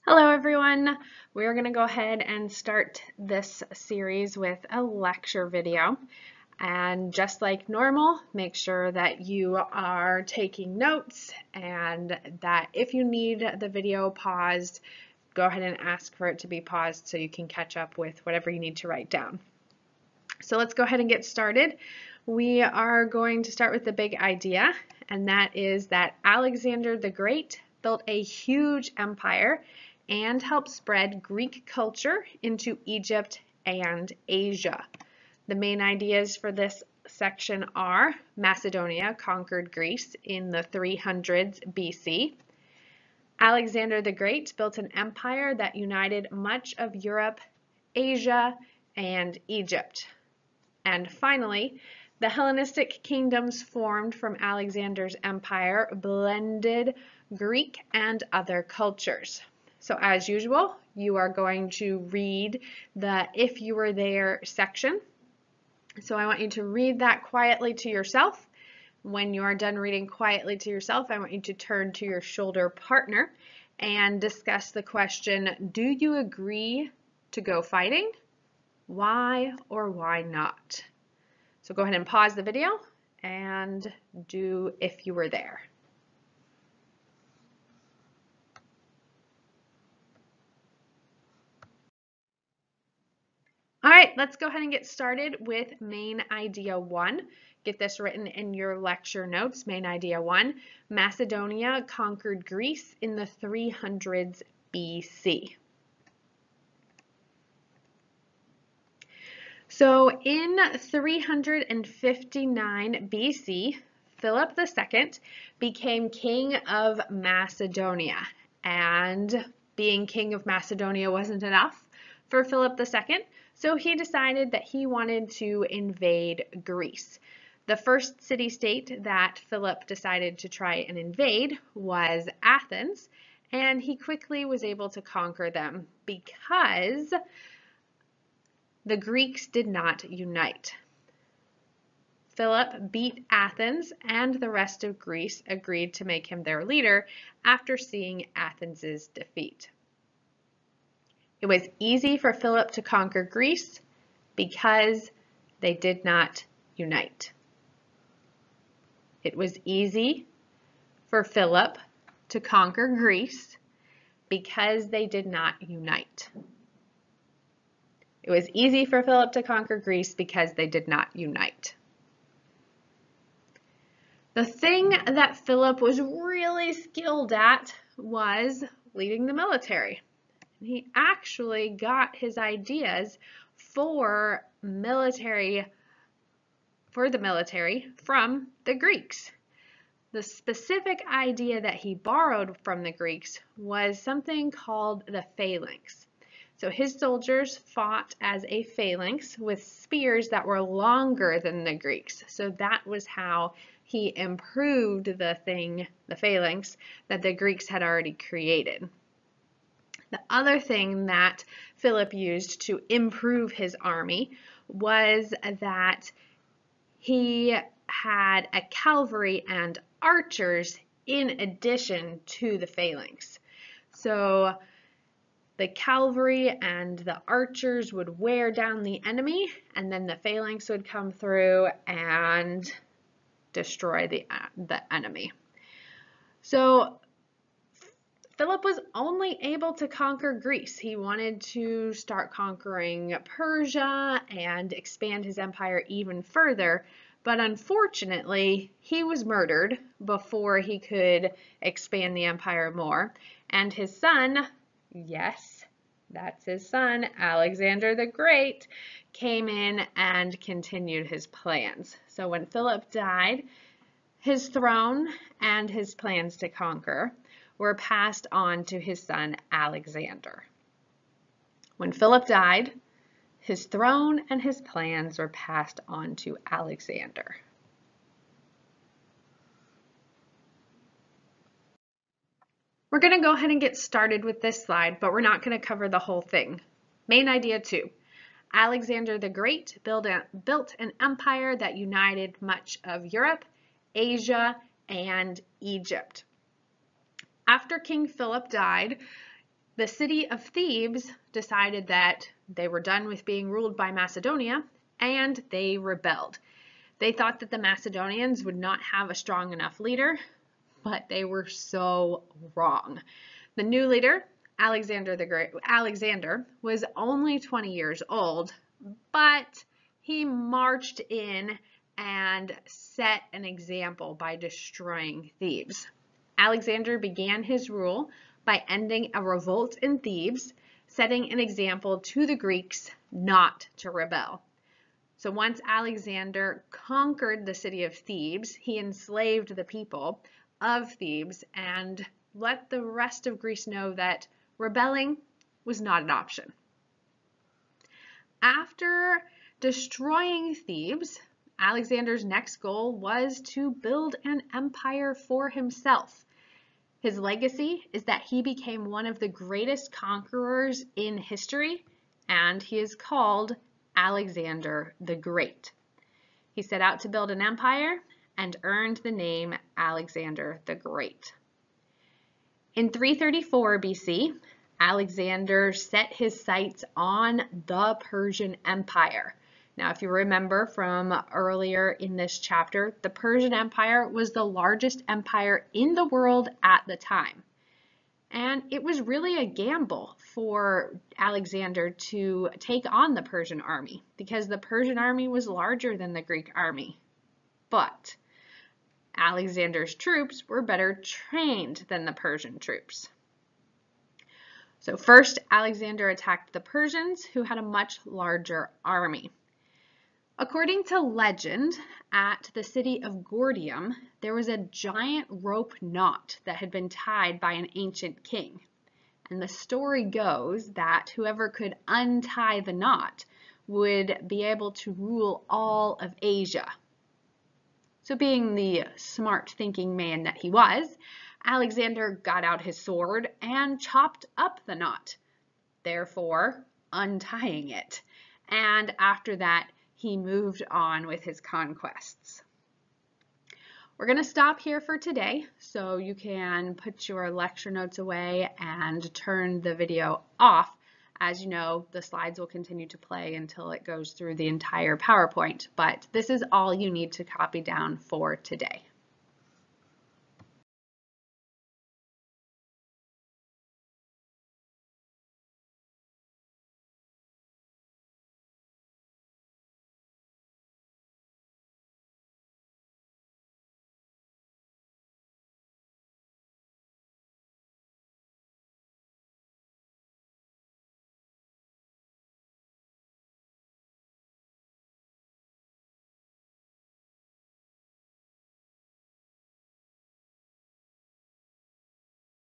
Hello everyone! We're going to go ahead and start this series with a lecture video. And just like normal, make sure that you are taking notes and that if you need the video paused, go ahead and ask for it to be paused so you can catch up with whatever you need to write down. So let's go ahead and get started. We are going to start with the big idea, and that is that Alexander the Great built a huge empire and helped spread Greek culture into Egypt and Asia. The main ideas for this section are Macedonia conquered Greece in the 300s BC. Alexander the Great built an empire that united much of Europe, Asia, and Egypt. And finally, the Hellenistic kingdoms formed from Alexander's empire blended Greek and other cultures. So as usual, you are going to read the "if you were there" section. So I want you to read that quietly to yourself. When you are done reading quietly to yourself, I want you to turn to your shoulder partner and discuss the question, do you agree to go fighting? Why or why not? So go ahead and pause the video and do "if you were there." All right, let's go ahead and get started with main idea 1. Get this written in your lecture notes. Main idea 1, Macedonia conquered Greece in the 300s BC. So in 359 BC, Philip II became king of Macedonia. And being king of Macedonia wasn't enough for Philip II, so he decided that he wanted to invade Greece. The first city-state that Philip decided to try and invade was Athens, and he quickly was able to conquer them because the Greeks did not unite. Philip beat Athens, and the rest of Greece agreed to make him their leader after seeing Athens' defeat. It was easy for Philip to conquer Greece because they did not unite. It was easy for Philip to conquer Greece because they did not unite. It was easy for Philip to conquer Greece because they did not unite. The thing that Philip was really skilled at was leading the military. He actually got his ideas for the military from the Greeks. The specific idea that he borrowed from the Greeks was something called the phalanx. So his soldiers fought as a phalanx with spears that were longer than the Greeks. So that was how he improved the phalanx, that the Greeks had already created. The other thing that Philip used to improve his army was that he had a cavalry and archers in addition to the phalanx. So the cavalry and the archers would wear down the enemy, and then the phalanx would come through and destroy the enemy. So Philip was only able to conquer Greece. He wanted to start conquering Persia and expand his empire even further, but unfortunately, he was murdered before he could expand the empire more, and his son, yes, that's his son, Alexander the Great, came in and continued his plans. So when Philip died, his throne and his plans to conquer were passed on to his son Alexander. When Philip died, his throne and his plans were passed on to Alexander. We're going to go ahead and get started with this slide, but we're not going to cover the whole thing. Main idea 2. Alexander the Great built an empire that united much of Europe, Asia, and Egypt. After King Philip died, The city of Thebes decided that they were done with being ruled by Macedonia, and they rebelled. They thought that the Macedonians would not have a strong enough leader, but they were so wrong. The new leader, Alexander the Great, was only 20 years old, but he marched in and set an example by destroying Thebes. Alexander began his rule by ending a revolt in Thebes, setting an example to the Greeks not to rebel. So once Alexander conquered the city of Thebes, he enslaved the people of Thebes and let the rest of Greece know that rebelling was not an option. After destroying Thebes, Alexander's next goal was to build an empire for himself. His legacy is that he became one of the greatest conquerors in history, and he is called Alexander the Great. He set out to build an empire and earned the name Alexander the Great. In 334 BC, Alexander set his sights on the Persian Empire. Now, if you remember from earlier in this chapter, the Persian Empire was the largest empire in the world at the time. And it was really a gamble for Alexander to take on the Persian army because the Persian army was larger than the Greek army. But Alexander's troops were better trained than the Persian troops. So first, Alexander attacked the Persians, who had a much larger army. According to legend, at the city of Gordium, there was a giant rope knot that had been tied by an ancient king. And the story goes that whoever could untie the knot would be able to rule all of Asia. So being the smart thinking man that he was, Alexander got out his sword and chopped up the knot, therefore untying it. And after that, he moved on with his conquests. We're going to stop here for today, so you can put your lecture notes away and turn the video off. As you know, the slides will continue to play until it goes through the entire PowerPoint, but this is all you need to copy down for today.